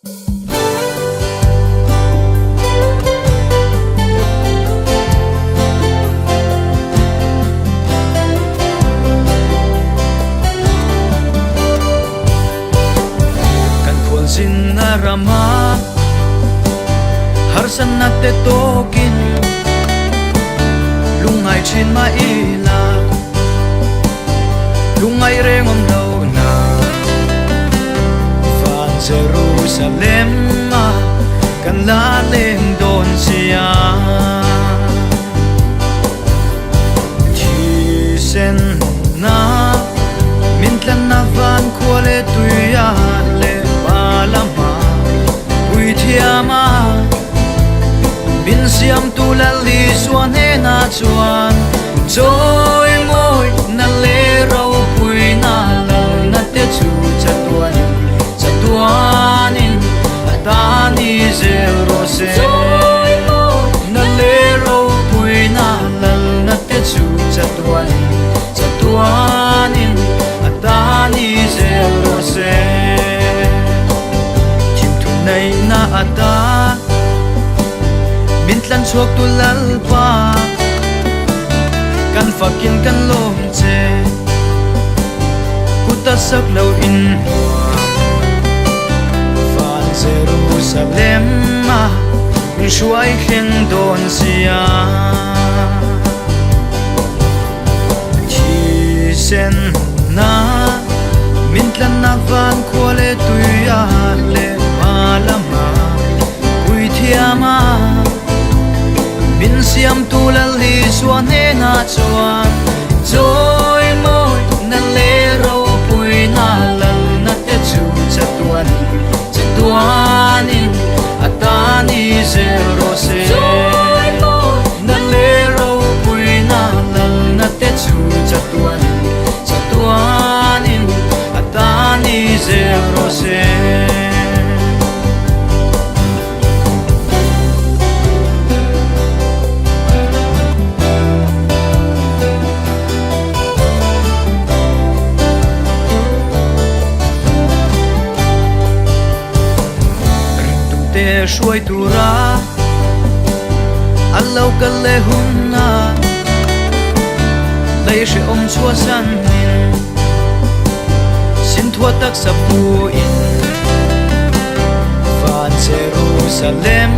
Sin narama harsan natte tokin lungai chin ma ila lungai rengom lo na van Jerusalem ma kan la leng don sia chi sen na min tlan na van khole tuya le lama ui thiama bin siam tu la li suan he na chuan joy moi na le ro pui na la na te chu chatuanin atani zero se joy moi na le ro pui na la na te chu chatuanin atani zero se nay na ata bintlan chuak tu lalpa kan fakin kan lom che kuta sak lo in van Jerusalem ma min shuai khen don sia chi sen na bintlan na van khole tuya le lama ui thiama bin siam tu la li suan he na chuan joy moi na le ro pui na la na te chu chatuanin atani zero se joy moi na le ro pui na la na te chu chatuanin atani zero se shuai tura allo kal le hunna lei she om chua san min sin thua tak sa pu in van Jerusalem